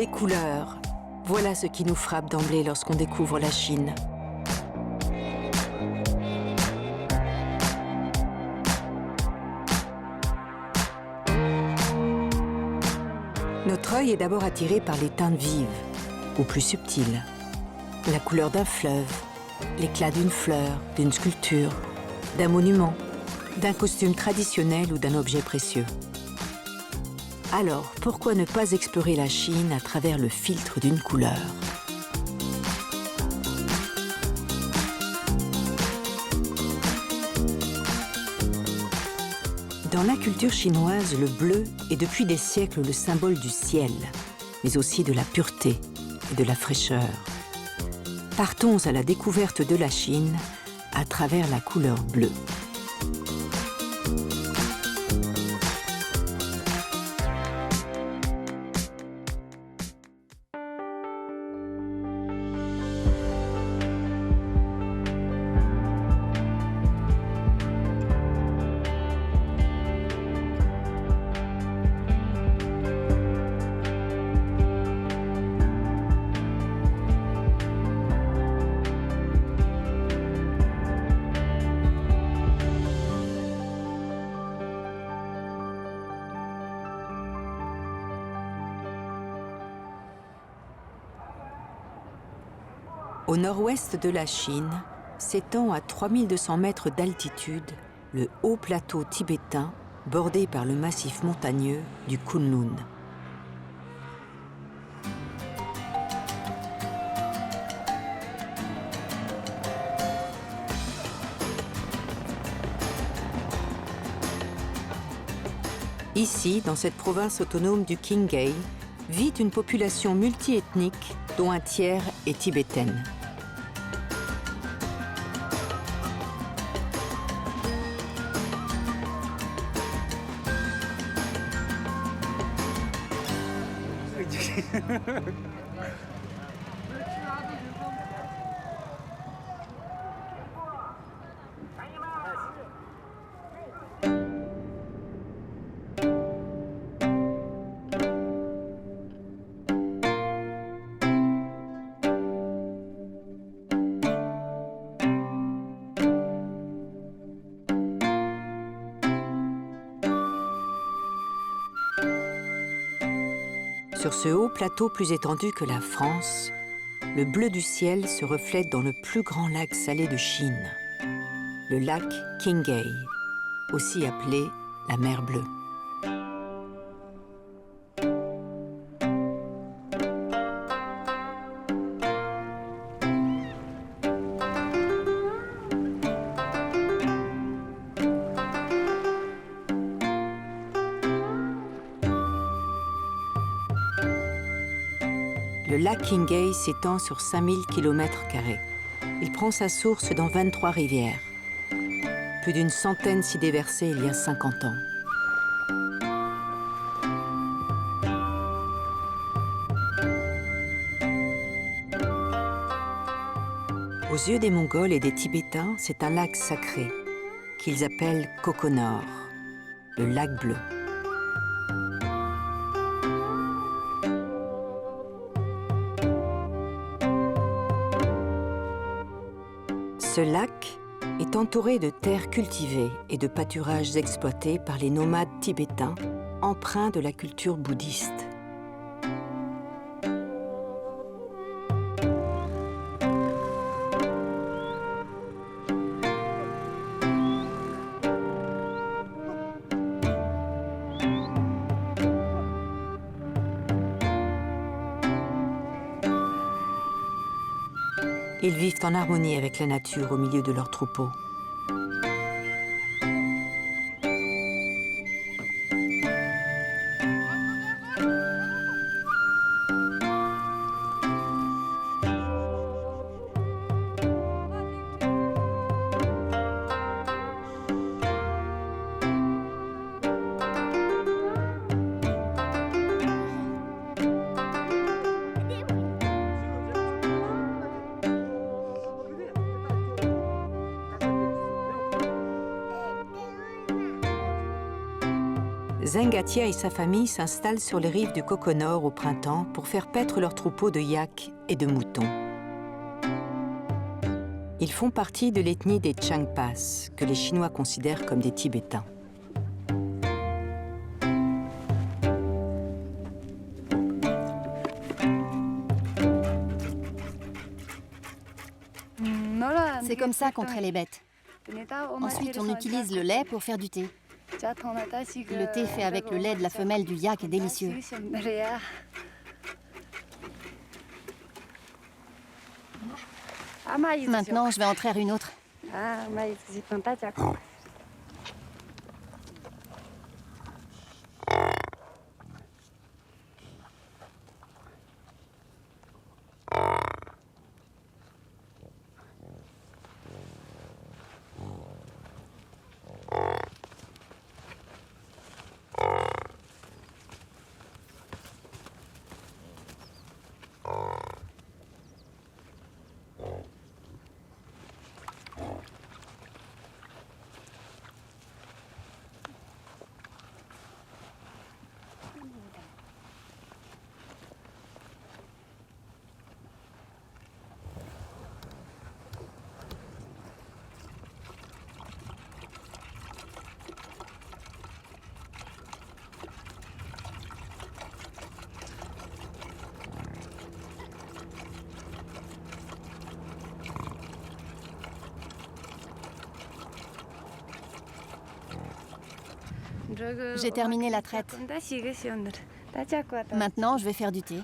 Les couleurs, voilà ce qui nous frappe d'emblée lorsqu'on découvre la Chine. Notre œil est d'abord attiré par les teintes vives, ou plus subtiles. La couleur d'un fleuve, l'éclat d'une fleur, d'une sculpture, d'un monument, d'un costume traditionnel ou d'un objet précieux. Alors, pourquoi ne pas explorer la Chine à travers le filtre d'une couleur? Dans la culture chinoise, le bleu est depuis des siècles le symbole du ciel, mais aussi de la pureté et de la fraîcheur. Partons à la découverte de la Chine à travers la couleur bleue. Au nord-ouest de la Chine, s'étend à 3200 mètres d'altitude le haut plateau tibétain bordé par le massif montagneux du Kunlun. Ici, dans cette province autonome du Qinghai, vit une population multiethnique dont un tiers est tibétaine. Sur ce haut plateau plus étendu que la France, le bleu du ciel se reflète dans le plus grand lac salé de Chine, le lac Qinghai, aussi appelé la mer Bleue. Le lac Qinghai s'étend sur 5000 km². Il prend sa source dans 23 rivières. Plus d'une centaine s'y déversaient il y a 50 ans. Aux yeux des Mongols et des Tibétains, c'est un lac sacré qu'ils appellent Kokonor, le lac bleu. Ce lac est entouré de terres cultivées et de pâturages exploités par les nomades tibétains, empreints de la culture bouddhiste. Ils vivent en harmonie avec la nature au milieu de leurs troupeaux. Zengatia et sa famille s'installent sur les rives du Koko Nord au printemps pour faire paître leurs troupeaux de yaks et de moutons. Ils font partie de l'ethnie des Changpas, que les Chinois considèrent comme des Tibétains. C'est comme ça qu'on traite les bêtes. Ensuite, on utilise le lait pour faire du thé. Le thé fait avec le lait de la femelle du yak est délicieux. Maintenant, je vais en traire une autre. J'ai terminé la traite. Maintenant, je vais faire du thé.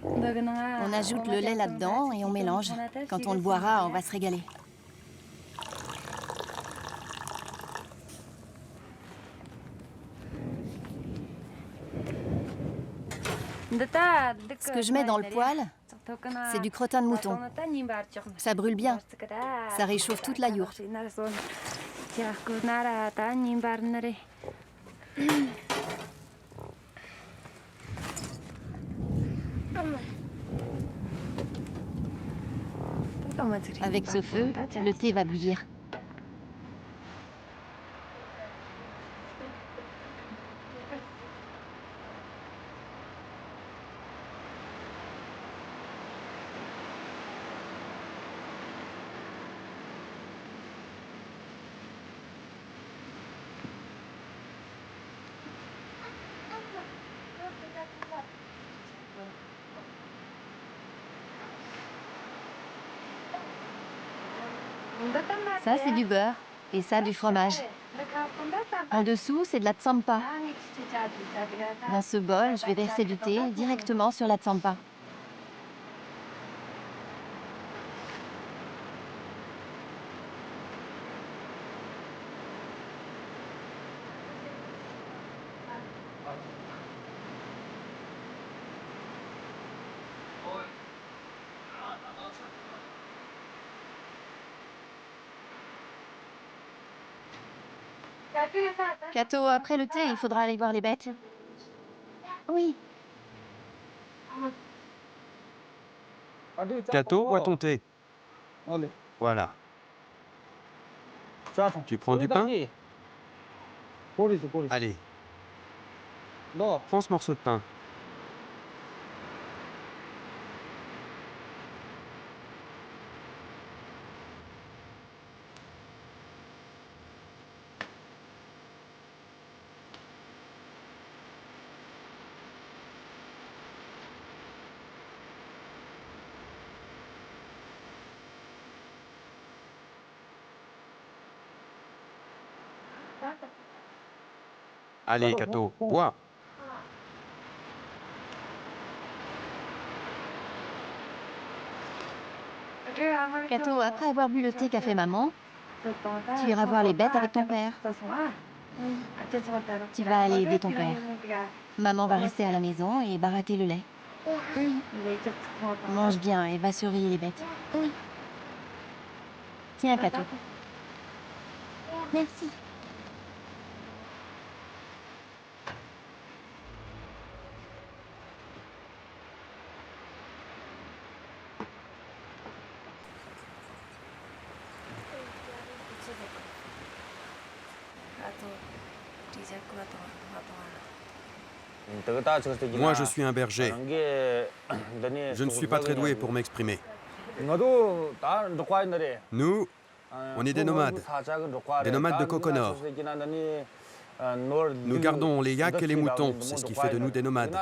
On ajoute le lait là-dedans et on mélange. Quand on le boira, on va se régaler. Ce que je mets dans le poêle, c'est du crottin de mouton. Ça brûle bien. Ça réchauffe toute la yourte. Avec ce feu, le thé va bouillir. Ça, c'est du beurre. Et ça, du fromage. En dessous, c'est de la tsampa. Dans ce bol, je vais verser du thé directement sur la tsampa. Kato, après le thé, il faudra aller voir les bêtes. Oui. Kato, bois ton thé. Voilà. Tu prends du pain? Allez. Prends ce morceau de pain. Allez, Kato, bois. Kato, après avoir bu le thé qu'a fait maman, tu iras voir les bêtes avec ton père. Tu vas aller aider ton père. Maman va rester à la maison et barater le lait. Mange bien et va surveiller les bêtes. Tiens, Kato. Merci. Moi, je suis un berger. Je ne suis pas très doué pour m'exprimer. Nous, on est des nomades de Kokonor. Nous gardons les yaks et les moutons, c'est ce qui fait de nous des nomades.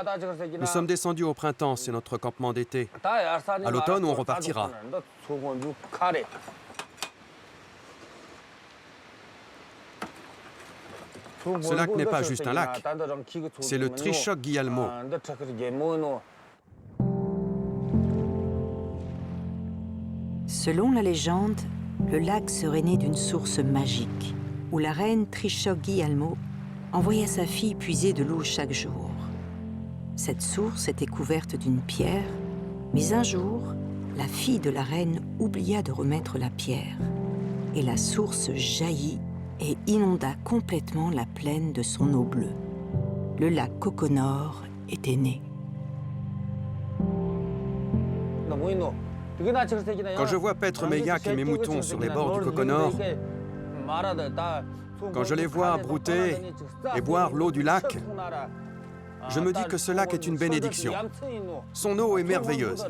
Nous sommes descendus au printemps, c'est notre campement d'été. À l'automne, on repartira. Ce lac n'est pas juste un lac, c'est le Trishok Gyalmo. Selon la légende, le lac serait né d'une source magique, où la reine Trishok Gyalmo envoya sa fille puiser de l'eau chaque jour. Cette source était couverte d'une pierre, mais un jour, la fille de la reine oublia de remettre la pierre, et la source jaillit et inonda complètement la plaine de son eau bleue. Le lac Kokonor était né. Quand je vois paître mes yaks et mes moutons sur les bords du Kokonor, quand je les vois brouter et boire l'eau du lac, je me dis que ce lac est une bénédiction. Son eau est merveilleuse.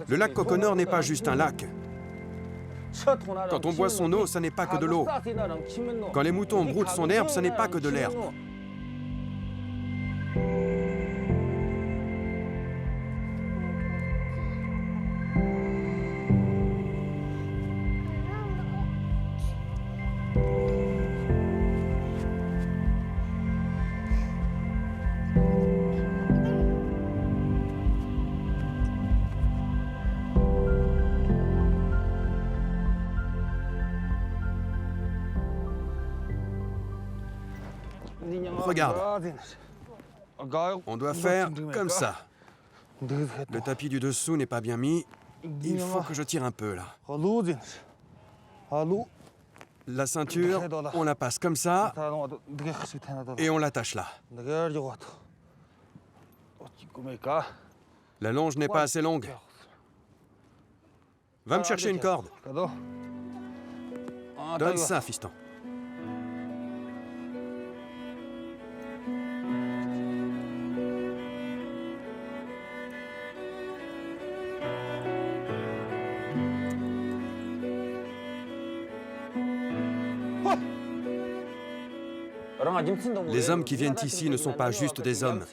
Le lac Kokonor n'est pas juste un lac. Quand on boit son eau, ça n'est pas que de l'eau. Quand les moutons broutent son herbe, ce n'est pas que de l'herbe. Regarde, on doit faire comme ça. Le tapis du dessous n'est pas bien mis. Il faut que je tire un peu, là. La ceinture, on la passe comme ça et on l'attache là. La longe n'est pas assez longue. Va me chercher une corde. Donne ça, fiston. Les hommes qui viennent ici ne sont pas juste des hommes,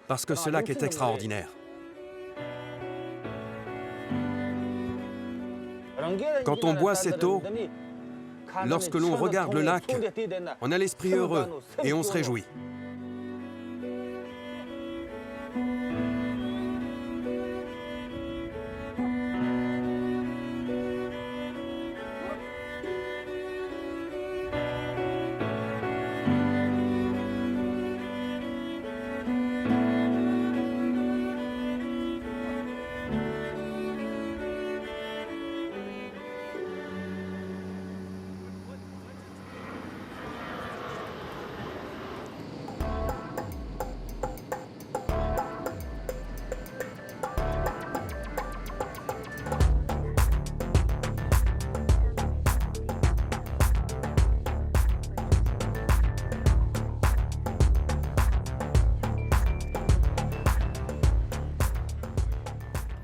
parce que ce lac est extraordinaire. Quand on boit cette eau, lorsque l'on regarde le lac, on a l'esprit heureux et on se réjouit.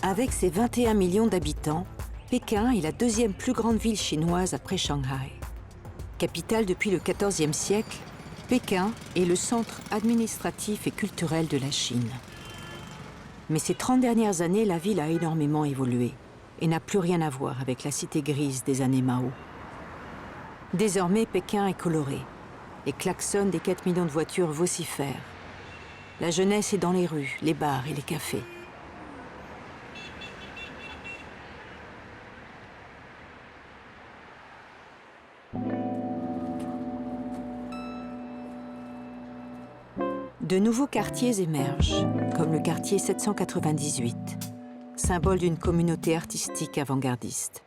Avec ses 21 millions d'habitants, Pékin est la deuxième plus grande ville chinoise après Shanghai. Capitale depuis le XIVe siècle, Pékin est le centre administratif et culturel de la Chine. Mais ces 30 dernières années, la ville a énormément évolué et n'a plus rien à voir avec la cité grise des années Mao. Désormais, Pékin est coloré. Les klaxons des 4 millions de voitures vocifèrent. La jeunesse est dans les rues, les bars et les cafés. De nouveaux quartiers émergent, comme le quartier 798, symbole d'une communauté artistique avant-gardiste.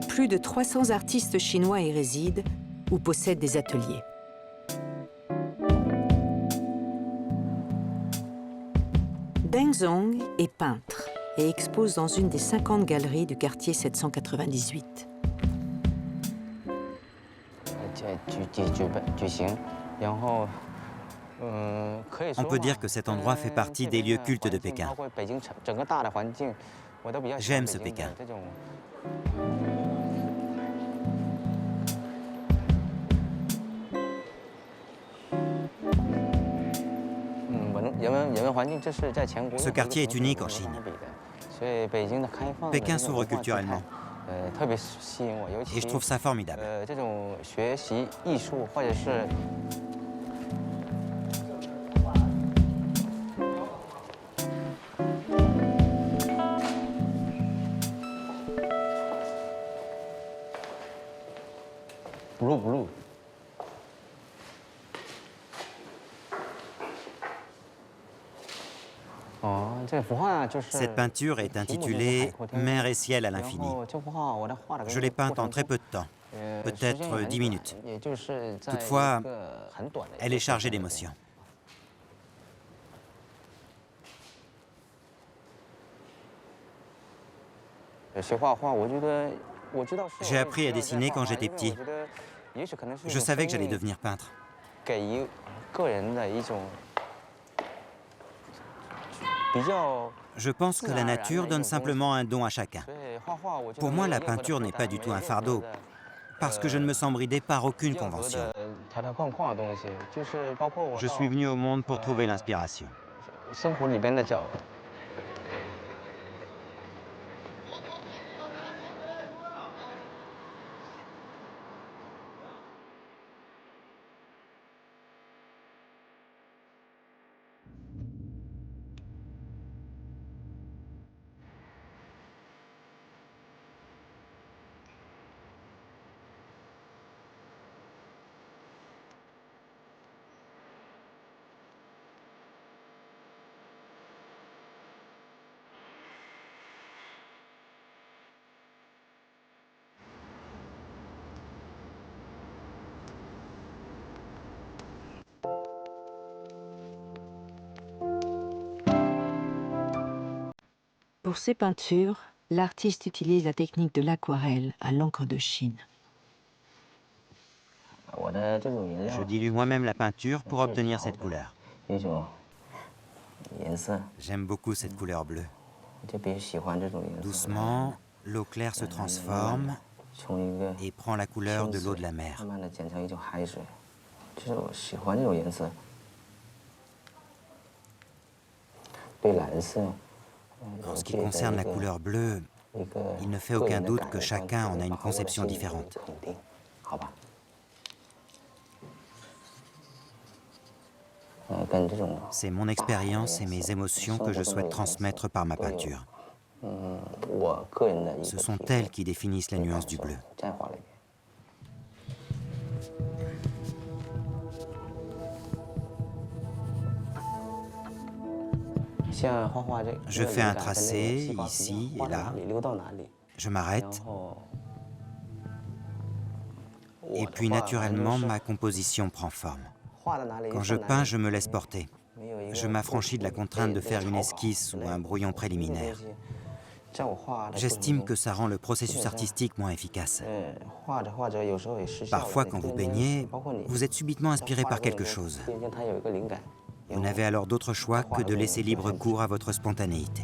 Plus de 300 artistes chinois y résident ou possèdent des ateliers. Deng Zhong est peintre et expose dans une des 50 galeries du quartier 798. On peut dire que cet endroit fait partie des lieux cultes de Pékin. J'aime ce Pékin. Ce quartier est unique en Chine. Pékin s'ouvre culturellement. Et je trouve ça formidable. Blue. Cette peinture est intitulée « Mer et ciel à l'infini ». Je l'ai peinte en très peu de temps, peut-être 10 minutes. Toutefois, elle est chargée d'émotions. J'ai appris à dessiner quand j'étais petit. Je savais que j'allais devenir peintre. Je pense que la nature donne simplement un don à chacun. Pour moi, la peinture n'est pas du tout un fardeau, parce que je ne me sens bridé par aucune convention. Je suis venu au monde pour trouver l'inspiration. Pour ses peintures, l'artiste utilise la technique de l'aquarelle à l'encre de Chine. Je dilue moi-même la peinture pour obtenir cette couleur. J'aime beaucoup cette couleur bleue. Doucement, l'eau claire se transforme et prend la couleur de l'eau de la mer. En ce qui concerne la couleur bleue, il ne fait aucun doute que chacun en a une conception différente. C'est mon expérience et mes émotions que je souhaite transmettre par ma peinture. Ce sont elles qui définissent la nuance du bleu. Je fais un tracé ici et là, je m'arrête, et puis naturellement ma composition prend forme. Quand je peins, je me laisse porter. Je m'affranchis de la contrainte de faire une esquisse ou un brouillon préliminaire. J'estime que ça rend le processus artistique moins efficace. Parfois, quand vous peignez, vous êtes subitement inspiré par quelque chose. Vous n'avez alors d'autre choix que de laisser libre cours à votre spontanéité.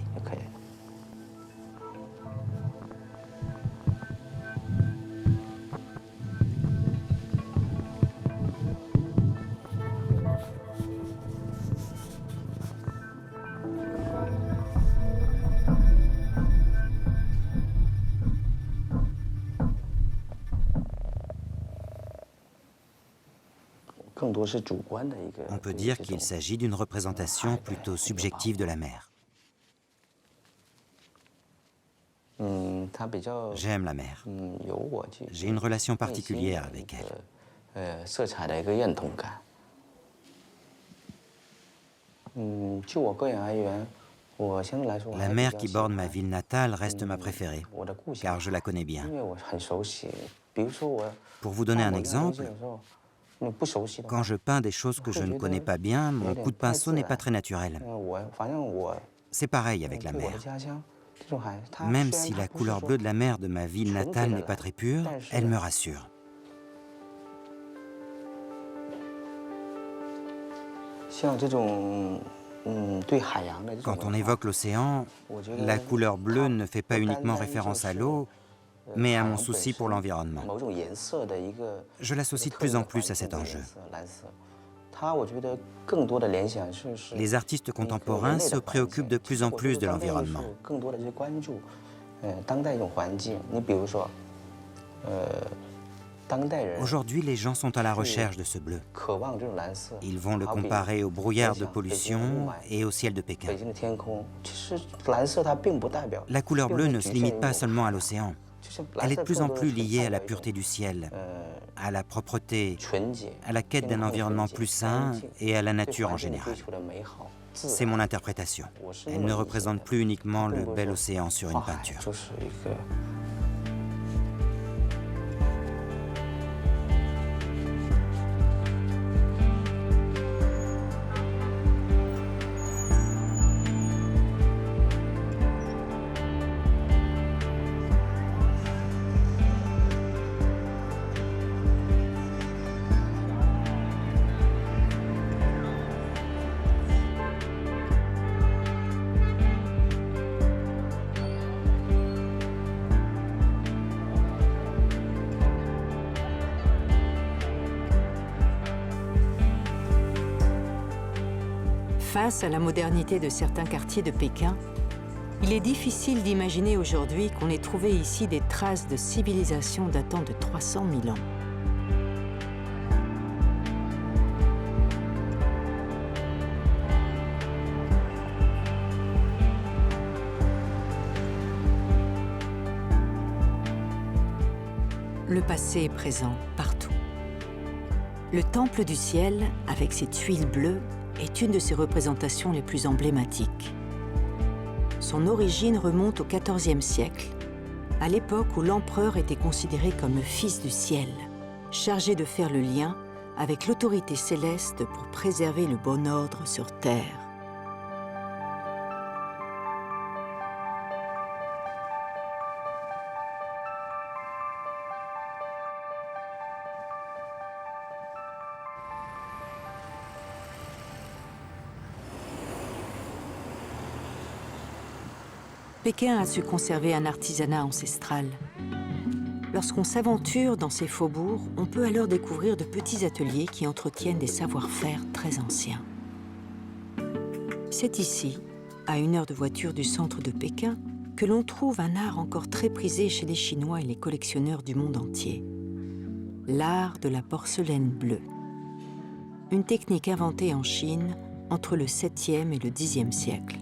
On peut dire qu'il s'agit d'une représentation plutôt subjective de la mer. J'aime la mer. J'ai une relation particulière avec elle. La mer qui borde ma ville natale reste ma préférée, car je la connais bien. Pour vous donner un exemple, quand je peins des choses que je ne connais pas bien, mon coup de pinceau n'est pas très naturel. C'est pareil avec la mer. Même si la couleur bleue de la mer de ma ville natale n'est pas très pure, elle me rassure. Quand on évoque l'océan, la couleur bleue ne fait pas uniquement référence à l'eau, mais à mon souci pour l'environnement. Je l'associe de plus en plus à cet enjeu. Les artistes contemporains se préoccupent de plus en plus de l'environnement. Aujourd'hui, les gens sont à la recherche de ce bleu. Ils vont le comparer au brouillard de pollution et au ciel de Pékin. La couleur bleue ne se limite pas seulement à l'océan. Elle est de plus en plus liée à la pureté du ciel, à la propreté, à la quête d'un environnement plus sain et à la nature en général. C'est mon interprétation. Elle ne représente plus uniquement le bel océan sur une peinture. Face à la modernité de certains quartiers de Pékin, il est difficile d'imaginer aujourd'hui qu'on ait trouvé ici des traces de civilisation datant de 300 000 ans. Le passé est présent partout. Le Temple du Ciel, avec ses tuiles bleues, est une de ses représentations les plus emblématiques. Son origine remonte au XIVe siècle, à l'époque où l'empereur était considéré comme le fils du ciel, chargé de faire le lien avec l'autorité céleste pour préserver le bon ordre sur Terre. Pékin a su conserver un artisanat ancestral. Lorsqu'on s'aventure dans ces faubourgs, on peut alors découvrir de petits ateliers qui entretiennent des savoir-faire très anciens. C'est ici, à 1 heure de voiture du centre de Pékin, que l'on trouve un art encore très prisé chez les Chinois et les collectionneurs du monde entier. L'art de la porcelaine bleue. Une technique inventée en Chine entre le 7e et le 10e siècle.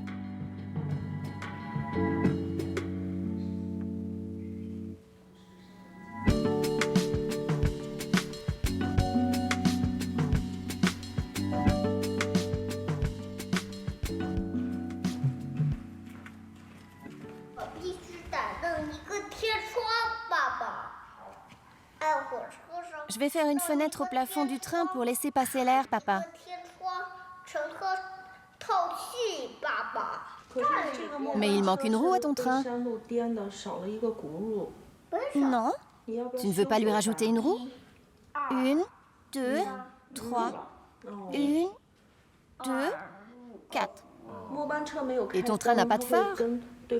Je vais faire une fenêtre au plafond du train pour laisser passer l'air, papa. Mais il manque une roue à ton train. Non? Tu ne veux pas lui rajouter une roue? 1, 2, 3. 1, 2, 4. Et ton train n'a pas de phare?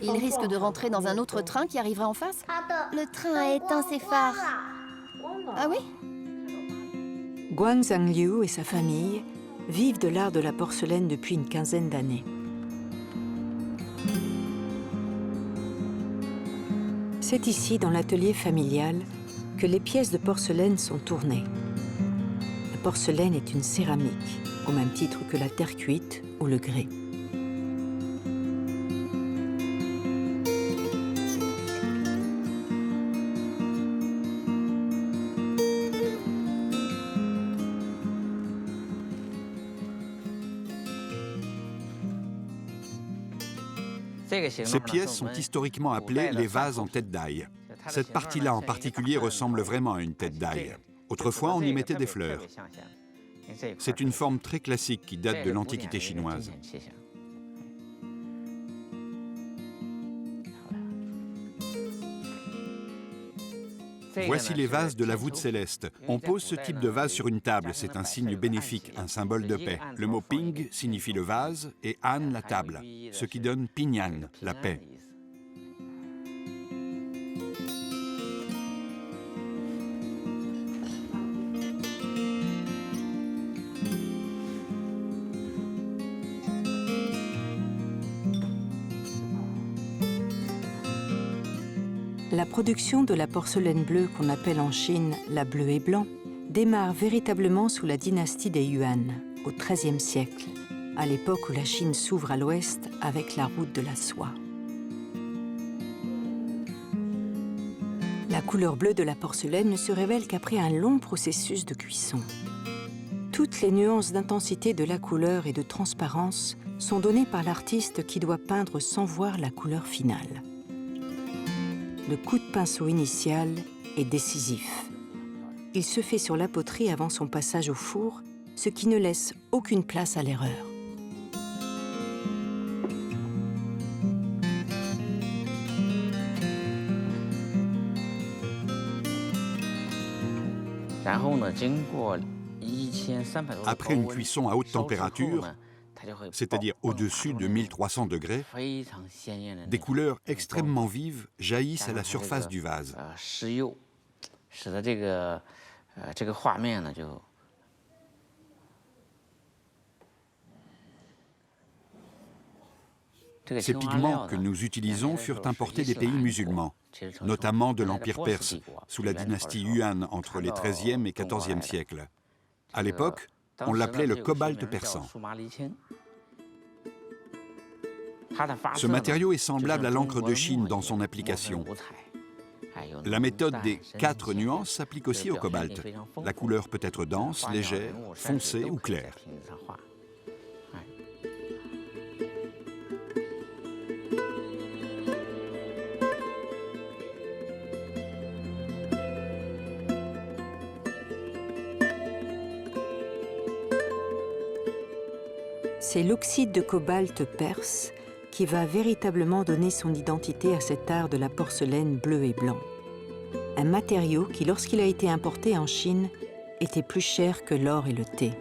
Il risque de rentrer dans un autre train qui arrivera en face. Le train a éteint ses phares. Ah oui? Guang Zhangliu et sa famille vivent de l'art de la porcelaine depuis une quinzaine d'années. C'est ici, dans l'atelier familial, que les pièces de porcelaine sont tournées. La porcelaine est une céramique, au même titre que la terre cuite ou le grès. Ces pièces sont historiquement appelées les vases en tête d'ail. Cette partie-là en particulier ressemble vraiment à une tête d'ail. Autrefois, on y mettait des fleurs. C'est une forme très classique qui date de l'Antiquité chinoise. Voici les vases de la voûte céleste. On pose ce type de vase sur une table, c'est un signe bénéfique, un symbole de paix. Le mot ping signifie le vase et an la table, ce qui donne pinyan, la paix. La production de la porcelaine bleue qu'on appelle en Chine la bleu et blanc démarre véritablement sous la dynastie des Yuan, au XIIIe siècle, à l'époque où la Chine s'ouvre à l'ouest avec la route de la soie. La couleur bleue de la porcelaine ne se révèle qu'après un long processus de cuisson. Toutes les nuances d'intensité de la couleur et de transparence sont données par l'artiste qui doit peindre sans voir la couleur finale. Le coup de pinceau initial est décisif. Il se fait sur la poterie avant son passage au four, ce qui ne laisse aucune place à l'erreur. Après une cuisson à haute température, c'est-à-dire au-dessus de 1300 degrés, des couleurs extrêmement vives jaillissent à la surface du vase. Ces pigments que nous utilisons furent importés des pays musulmans, notamment de l'Empire perse, sous la dynastie Yuan entre les XIIIe et XIVe siècles. À l'époque, on l'appelait le cobalt persan. Ce matériau est semblable à l'encre de Chine dans son application. La méthode des 4 nuances s'applique aussi au cobalt. La couleur peut être dense, légère, foncée ou claire. C'est l'oxyde de cobalt perse qui va véritablement donner son identité à cet art de la porcelaine bleu et blanc. Un matériau qui, lorsqu'il a été importé en Chine, était plus cher que l'or et le thé.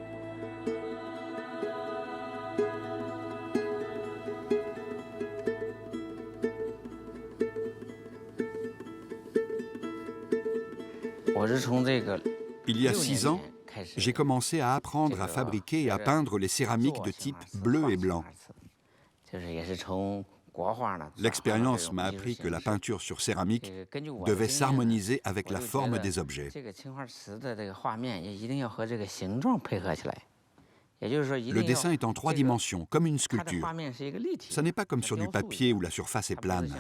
Il y a 6 ans, j'ai commencé à apprendre à fabriquer et à peindre les céramiques de type bleu et blanc. L'expérience m'a appris que la peinture sur céramique devait s'harmoniser avec la forme des objets. Le dessin est en 3 dimensions, comme une sculpture. Ça n'est pas comme sur du papier où la surface est plane.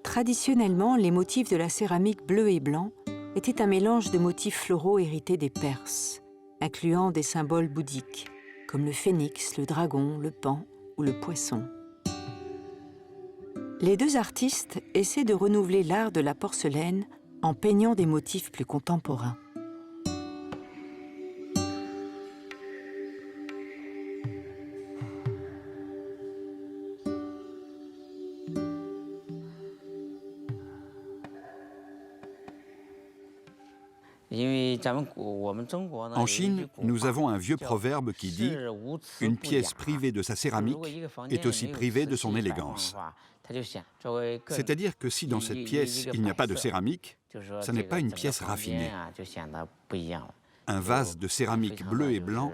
Traditionnellement, les motifs de la céramique bleu et blanc étaient un mélange de motifs floraux hérités des Perses, incluant des symboles bouddhiques, comme le phénix, le dragon, le paon ou le poisson. Les 2 artistes essaient de renouveler l'art de la porcelaine en peignant des motifs plus contemporains. En Chine, nous avons un vieux proverbe qui dit « Une pièce privée de sa céramique est aussi privée de son élégance ». C'est-à-dire que si dans cette pièce, il n'y a pas de céramique, ça n'est pas une pièce raffinée. Un vase de céramique bleu et blanc,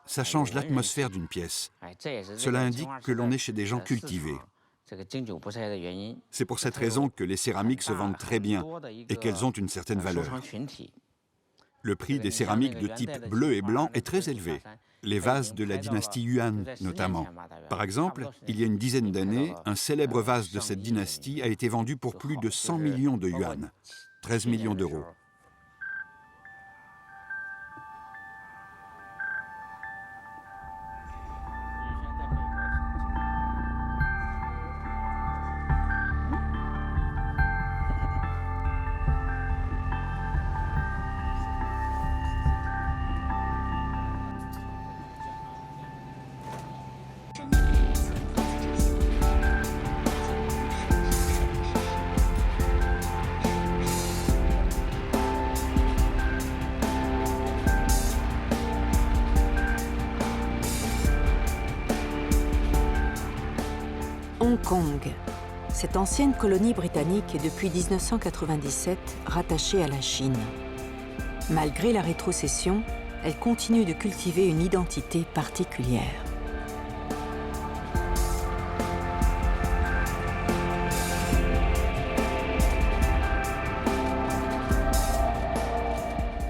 ça change l'atmosphère d'une pièce. Cela indique que l'on est chez des gens cultivés. C'est pour cette raison que les céramiques se vendent très bien et qu'elles ont une certaine valeur. Le prix des céramiques de type bleu et blanc est très élevé. Les vases de la dynastie Yuan, notamment. Par exemple, il y a une dizaine d'années, un célèbre vase de cette dynastie a été vendu pour plus de 100 millions de yuan, 13 millions d'euros. Kong. Cette ancienne colonie britannique est depuis 1997 rattachée à la Chine. Malgré la rétrocession, elle continue de cultiver une identité particulière.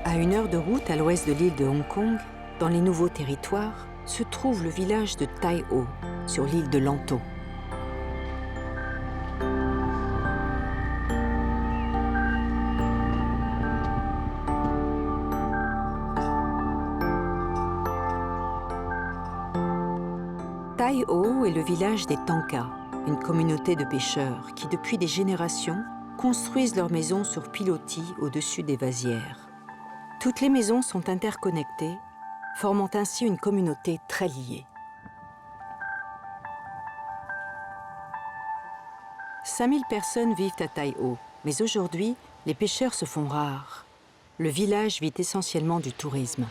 À 1 heure de route à l'ouest de l'île de Hong Kong, dans les nouveaux territoires, se trouve le village de Tai O, sur l'île de Lanto. Tai O est le village des Tanka, une communauté de pêcheurs qui, depuis des générations, construisent leurs maisons sur pilotis au-dessus des vasières. Toutes les maisons sont interconnectées, formant ainsi une communauté très liée. 5000 personnes vivent à Tai O, mais aujourd'hui, les pêcheurs se font rares. Le village vit essentiellement du tourisme.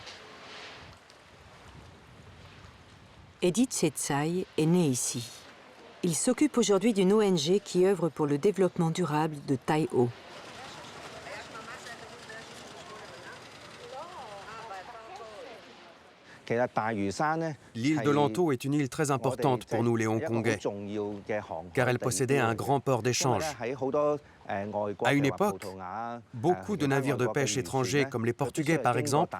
Edith Setsai est né ici. Il s'occupe aujourd'hui d'une ONG qui œuvre pour le développement durable de Tai O. L'île de Lanto est une île très importante pour nous les Hongkongais, car elle possédait un grand port d'échange. À une époque, beaucoup de navires de pêche étrangers, comme les Portugais par exemple,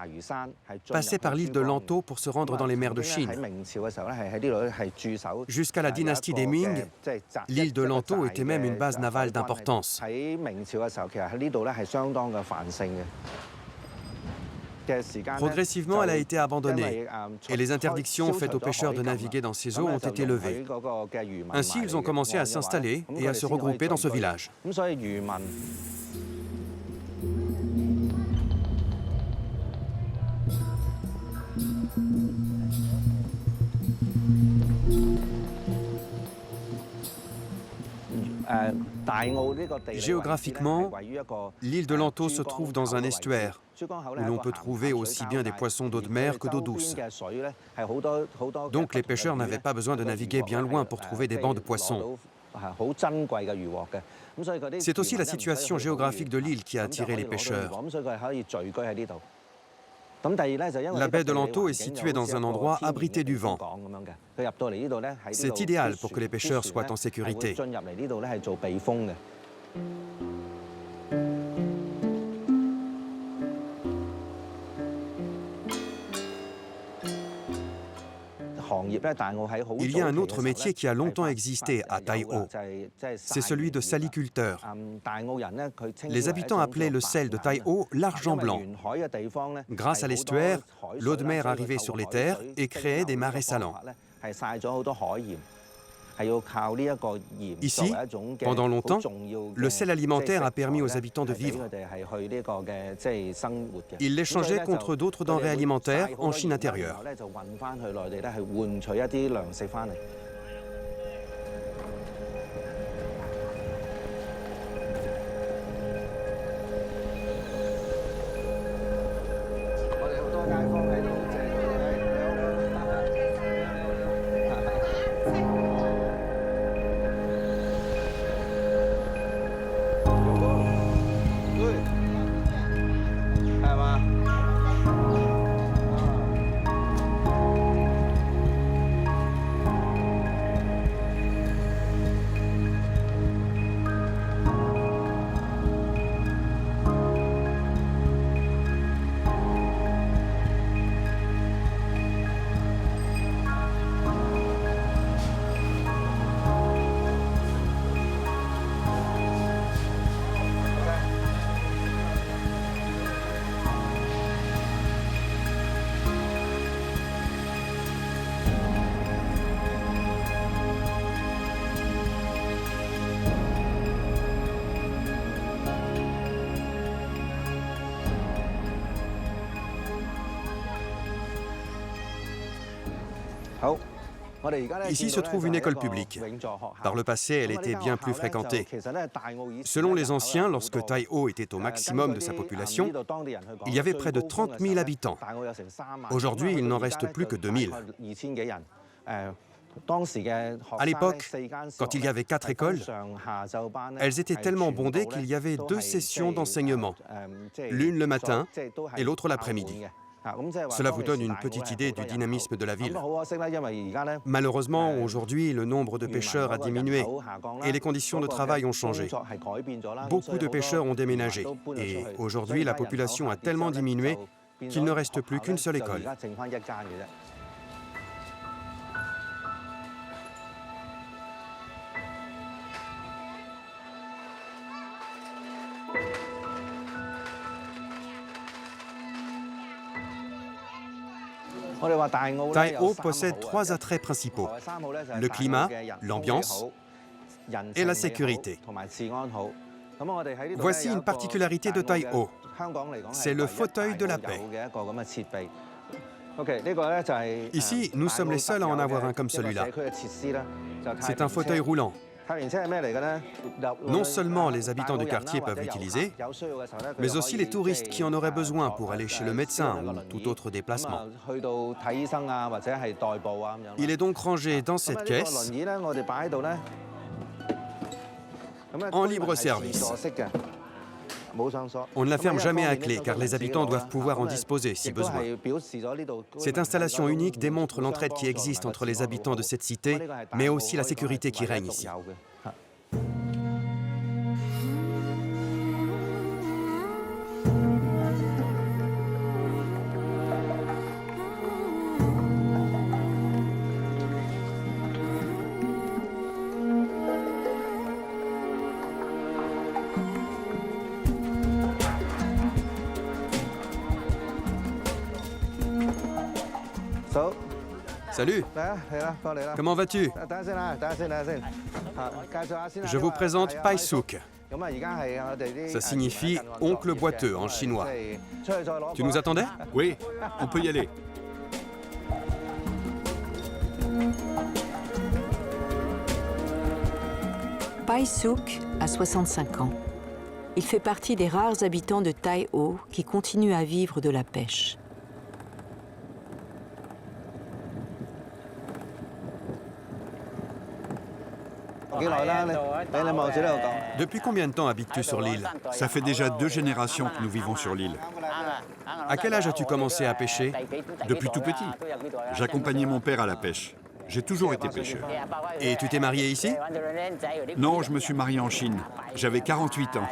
passaient par l'île de Lanto pour se rendre dans les mers de Chine. Jusqu'à la dynastie des Ming, l'île de Lanto était même une base navale d'importance. Progressivement, elle a été abandonnée et les interdictions faites aux pêcheurs de naviguer dans ces eaux ont été levées. Ainsi, ils ont commencé à s'installer et à se regrouper dans ce village. Géographiquement, l'île de Lanto se trouve dans un estuaire où l'on peut trouver aussi bien des poissons d'eau de mer que d'eau douce. Donc les pêcheurs n'avaient pas besoin de naviguer bien loin pour trouver des bancs de poissons. C'est aussi la situation géographique de l'île qui a attiré les pêcheurs. La baie de Lanto est située dans un endroit abrité du vent. C'est idéal pour que les pêcheurs soient en sécurité. Il y a un autre métier qui a longtemps existé à Tai O. C'est celui de saliculteur. Les habitants appelaient le sel de Tai O l'argent blanc. Grâce à l'estuaire, l'eau de mer arrivait sur les terres et créait des marais salants. Ici, pendant longtemps, le sel alimentaire a permis aux habitants de vivre. Ils l'échangeaient contre d'autres denrées alimentaires en Chine intérieure. Ici se trouve une école publique. Par le passé, elle était bien plus fréquentée. Selon les anciens, lorsque Tai O était au maximum de sa population, il y avait près de 30 000 habitants. Aujourd'hui, il n'en reste plus que 2 000. À l'époque, quand il y avait 4 écoles, elles étaient tellement bondées qu'il y avait 2 sessions d'enseignement, l'une le matin et l'autre l'après-midi. Cela vous donne une petite idée du dynamisme de la ville. Malheureusement, aujourd'hui, le nombre de pêcheurs a diminué et les conditions de travail ont changé. Beaucoup de pêcheurs ont déménagé et aujourd'hui, la population a tellement diminué qu'il ne reste plus qu'une seule école. Tai O possède 3 attraits principaux: le climat, l'ambiance et la sécurité. Voici une particularité de Tai O. C'est le fauteuil de la paix. Ici, nous sommes les seuls à en avoir un comme celui-là. C'est un fauteuil roulant. Non seulement les habitants du quartier peuvent l'utiliser, mais aussi les touristes qui en auraient besoin pour aller chez le médecin ou tout autre déplacement. Il est donc rangé dans cette caisse en libre service. On ne la ferme jamais à clé car les habitants doivent pouvoir en disposer si besoin. Cette installation unique démontre l'entraide qui existe entre les habitants de cette cité, mais aussi la sécurité qui règne ici. Salut, comment vas-tu? Je vous présente Pai Suk. Ça signifie « oncle boiteux » en chinois. Tu nous attendais? Oui, on peut y aller. Pai Suk a 65 ans. Il fait partie des rares habitants de Tai O qui continuent à vivre de la pêche. Depuis combien de temps habites-tu sur l'île? Ça fait déjà 2 générations que nous vivons sur l'île. À quel âge as-tu commencé à pêcher? Depuis tout petit. J'accompagnais mon père à la pêche. J'ai toujours été pêcheur. Et tu t'es marié ici? Non, je me suis marié en Chine. J'avais 48 ans.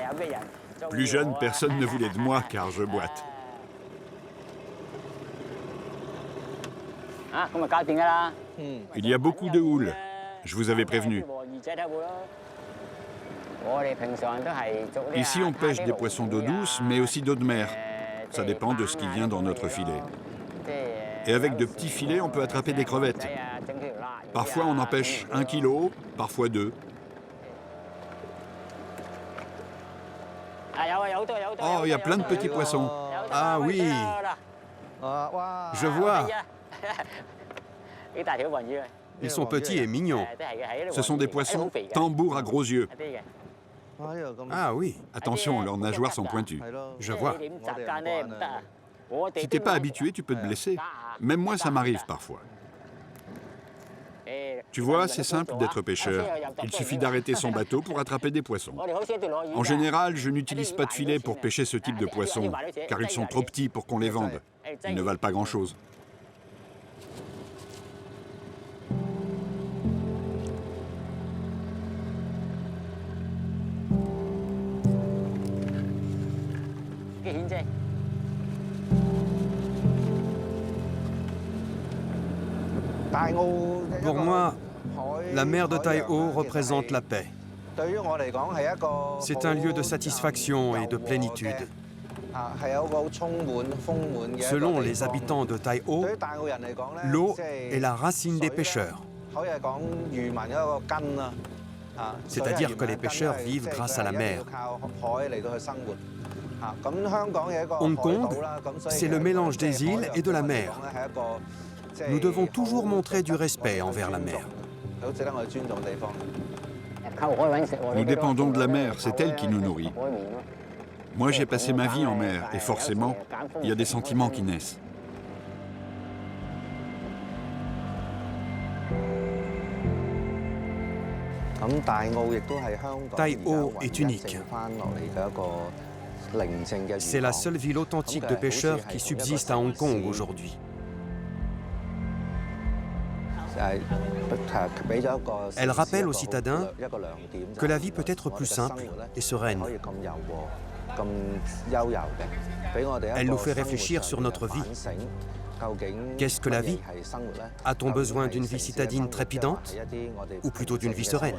Plus jeune, personne ne voulait de moi car je boite. Il y a beaucoup de houle. Je vous avais prévenu. Ici, on pêche des poissons d'eau douce, mais aussi d'eau de mer. Ça dépend de ce qui vient dans notre filet. Et avec de petits filets, on peut attraper des crevettes. Parfois, on en pêche 1 kilo, parfois 2. Oh, il y a plein de petits poissons. Ah oui, je vois. Ils sont petits et mignons. Ce sont des poissons tambours à gros yeux. Ah oui, Attention, leurs nageoires sont pointues. je vois. Si t'es pas habitué, tu peux te blesser. Même moi, ça m'arrive parfois. Tu vois, c'est simple d'être pêcheur. Il suffit d'arrêter son bateau pour attraper des poissons. En général, je n'utilise pas de filet pour pêcher ce type de poissons, car ils sont trop petits pour qu'on les vende. Ils ne valent pas grand-chose. Pour moi, la mer de Tai O représente la paix. C'est un lieu de satisfaction et de plénitude. Selon les habitants de Tai O, l'eau est la racine des pêcheurs. C'est-à-dire que les pêcheurs vivent grâce à la mer. Hong Kong, c'est le mélange des îles et de la mer. Nous devons toujours montrer du respect envers la mer. Nous dépendons de la mer, c'est elle qui nous nourrit. Moi, j'ai passé ma vie en mer, et forcément, il y a des sentiments qui naissent. Tai O est unique. C'est la seule ville authentique de pêcheurs qui subsiste à Hong Kong aujourd'hui. Elle rappelle aux citadins que la vie peut être plus simple et sereine. Elle nous fait réfléchir sur notre vie. Qu'est-ce que la vie? A-t-on besoin d'une vie citadine trépidante ou plutôt d'une vie sereine?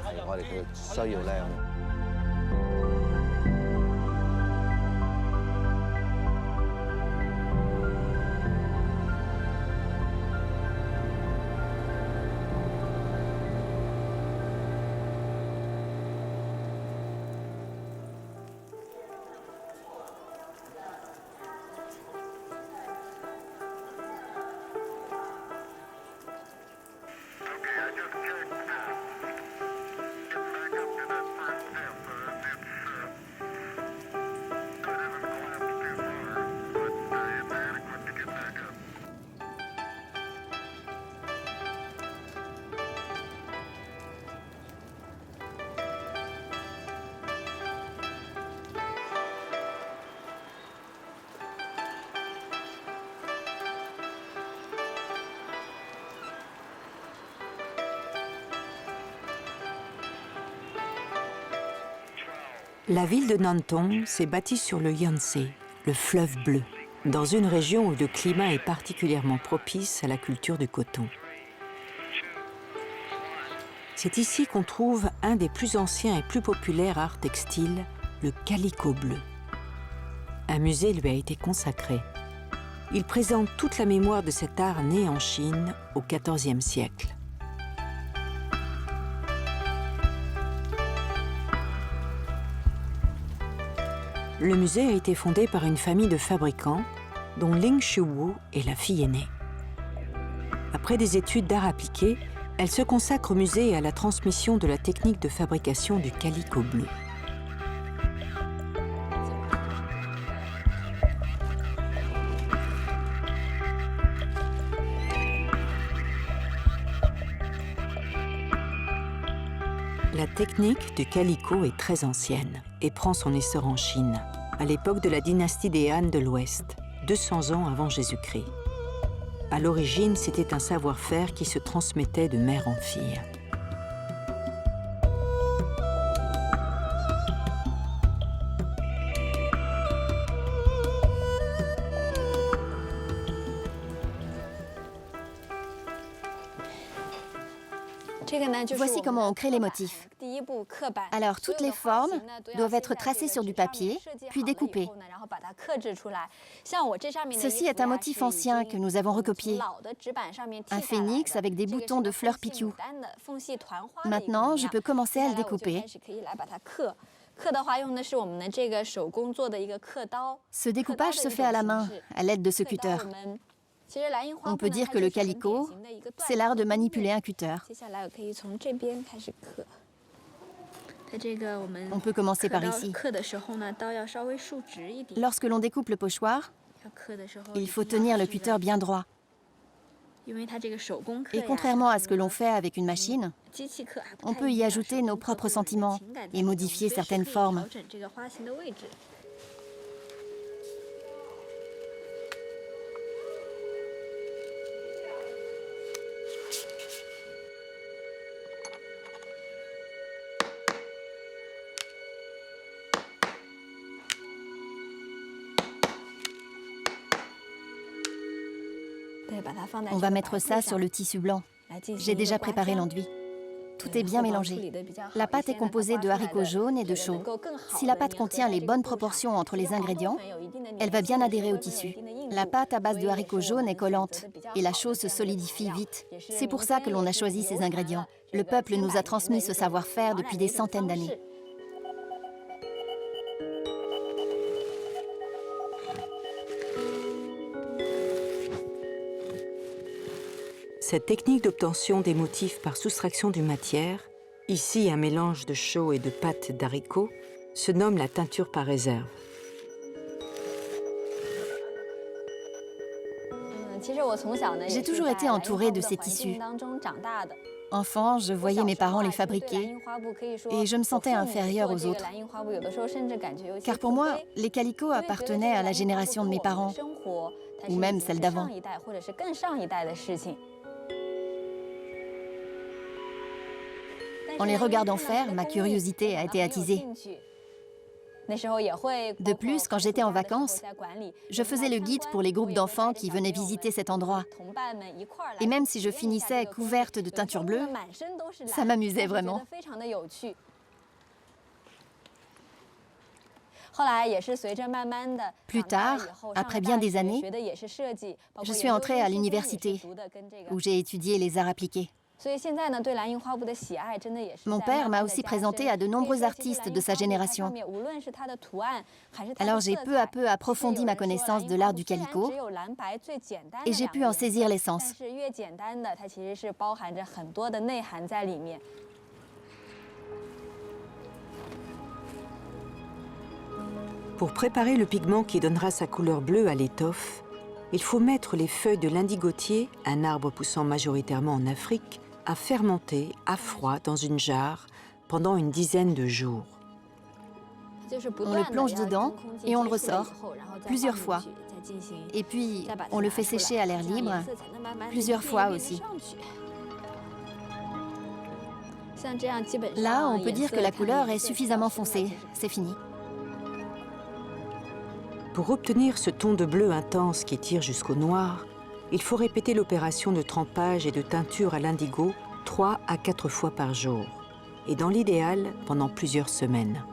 La ville de Nantong s'est bâtie sur le Yangtze, le fleuve bleu, dans une région où le climat est particulièrement propice à la culture du coton. C'est ici qu'on trouve un des plus anciens et plus populaires arts textiles, le calicot bleu. Un musée lui a été consacré. Il présente toute la mémoire de cet art né en Chine au XIVe siècle. Le musée a été fondé par une famille de fabricants, dont Ling Shuwu est la fille aînée. Après des études d'art appliqué, elle se consacre au musée et à la transmission de la technique de fabrication du calicot bleu. La technique du calicot est très ancienne et prend son essor en Chine, à l'époque de la dynastie des Han de l'Ouest, 200 ans avant Jésus-Christ. À l'origine, c'était un savoir-faire qui se transmettait de mère en fille. Voici comment on crée les motifs. Alors, toutes les formes doivent être tracées sur du papier, puis découpées. Ceci est un motif ancien que nous avons recopié. Un phénix avec des boutons de fleurs pikiu. Maintenant, je peux commencer à le découper. Ce découpage se fait à la main, à l'aide de ce cutter. On peut dire que le calicot, c'est l'art de manipuler un cutter. On peut commencer par ici. Lorsque l'on découpe le pochoir, il faut tenir le cutter bien droit. Et contrairement à ce que l'on fait avec une machine, on peut y ajouter nos propres sentiments et modifier certaines formes. On va mettre ça sur le tissu blanc. J'ai déjà préparé l'enduit. Tout est bien mélangé. La pâte est composée de haricots jaunes et de chaux. Si la pâte contient les bonnes proportions entre les ingrédients, elle va bien adhérer au tissu. La pâte à base de haricots jaunes est collante et la chaux se solidifie vite. C'est pour ça que l'on a choisi ces ingrédients. Le peuple nous a transmis ce savoir-faire depuis des centaines d'années. Cette technique d'obtention des motifs par soustraction d'une matière, ici un mélange de chaux et de pâte d'haricots, se nomme la teinture par réserve. J'ai toujours été entourée de ces tissus. Enfant, je voyais mes parents les fabriquer et je me sentais inférieure aux autres. Car pour moi, les calicots appartenaient à la génération de mes parents, ou même celle d'avant. En les regardant faire, ma curiosité a été attisée. De plus, quand j'étais en vacances, je faisais le guide pour les groupes d'enfants qui venaient visiter cet endroit. Et même si je finissais couverte de teinture bleue, ça m'amusait vraiment. Plus tard, après bien des années, je suis entrée à l'université, où j'ai étudié les arts appliqués. Mon père m'a aussi présenté à de nombreux artistes de sa génération. Alors j'ai peu à peu approfondi ma connaissance de l'art du calicot et j'ai pu en saisir l'essence. Pour préparer le pigment qui donnera sa couleur bleue à l'étoffe, il faut mettre les feuilles de l'indigotier, un arbre poussant majoritairement en Afrique, à fermenter à froid dans une jarre pendant une dizaine de jours. On le plonge dedans et on le ressort plusieurs fois. Et puis, on le fait sécher à l'air libre plusieurs fois aussi. Là, on peut dire que la couleur est suffisamment foncée. C'est fini. Pour obtenir ce ton de bleu intense qui tire jusqu'au noir, il faut répéter l'opération de trempage et de teinture à l'indigo 3 à 4 fois par jour, et dans l'idéal pendant plusieurs semaines.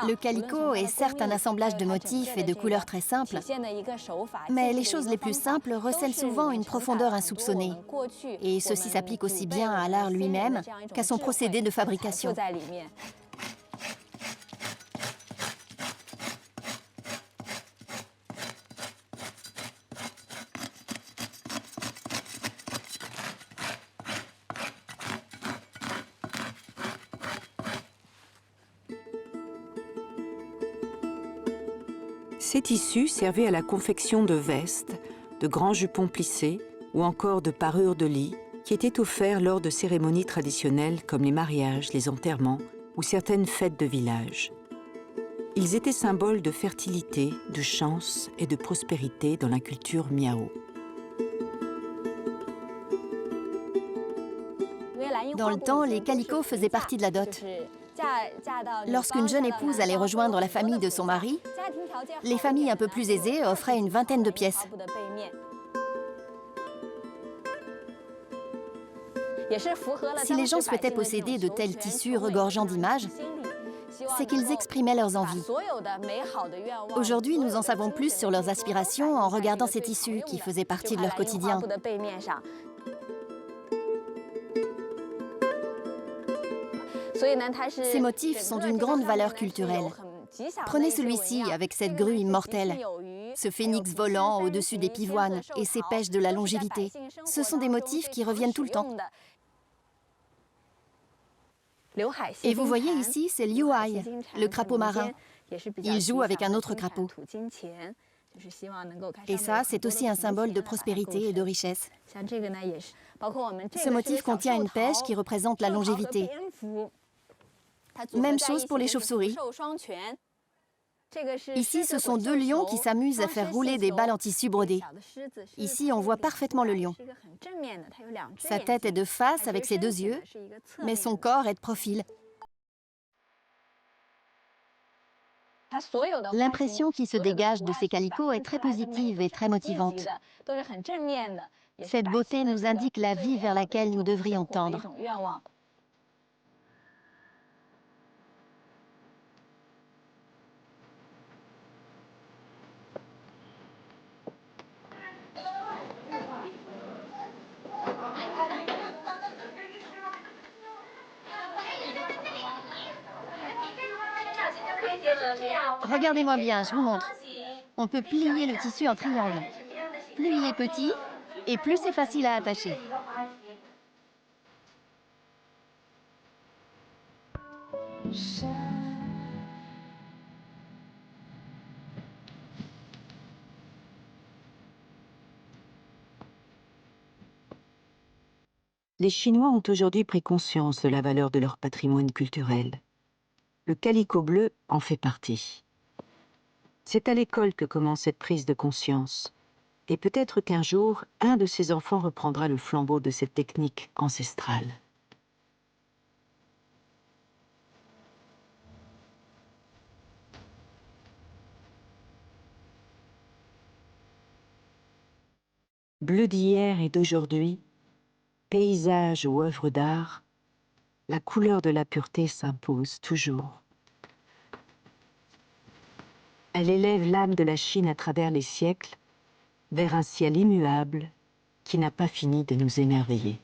Le calicot est certes un assemblage de motifs et de couleurs très simples, mais les choses les plus simples recèlent souvent une profondeur insoupçonnée. Et ceci s'applique aussi bien à l'art lui-même qu'à son procédé de fabrication. Ces tissus servaient à la confection de vestes, de grands jupons plissés ou encore de parures de lit qui étaient offerts lors de cérémonies traditionnelles comme les mariages, les enterrements ou certaines fêtes de village. Ils étaient symboles de fertilité, de chance et de prospérité dans la culture miao. Dans le temps, les calicots faisaient partie de la dot. Lorsqu'une jeune épouse allait rejoindre la famille de son mari, les familles un peu plus aisées offraient une vingtaine de pièces. Si les gens souhaitaient posséder de tels tissus regorgeants d'images, c'est qu'ils exprimaient leurs envies. Aujourd'hui, nous en savons plus sur leurs aspirations en regardant ces tissus qui faisaient partie de leur quotidien. Ces motifs sont d'une grande valeur culturelle. Prenez celui-ci avec cette grue immortelle, ce phénix volant au-dessus des pivoines et ces pêches de la longévité. Ce sont des motifs qui reviennent tout le temps. Et vous voyez ici, c'est Liu Hai, le crapaud marin. Il joue avec un autre crapaud. Et ça, c'est aussi un symbole de prospérité et de richesse. Ce motif contient une pêche qui représente la longévité. Même chose pour les chauves-souris. Ici, ce sont deux lions qui s'amusent à faire rouler des balles en tissu brodé. Ici, on voit parfaitement le lion. Sa tête est de face avec ses deux yeux, mais son corps est de profil. L'impression qui se dégage de ces calicots est très positive et très motivante. Cette beauté nous indique la vie vers laquelle nous devrions tendre. Regardez-moi bien, je vous montre. On peut plier le tissu en triangle. Plus il est petit, et plus c'est facile à attacher. Les Chinois ont aujourd'hui pris conscience de la valeur de leur patrimoine culturel. Le calicot bleu en fait partie. C'est à l'école que commence cette prise de conscience. Et peut-être qu'un jour, un de ces enfants reprendra le flambeau de cette technique ancestrale. Bleu d'hier et d'aujourd'hui, paysage ou œuvre d'art, la couleur de la pureté s'impose toujours. Elle élève l'âme de la Chine à travers les siècles vers un ciel immuable qui n'a pas fini de nous émerveiller.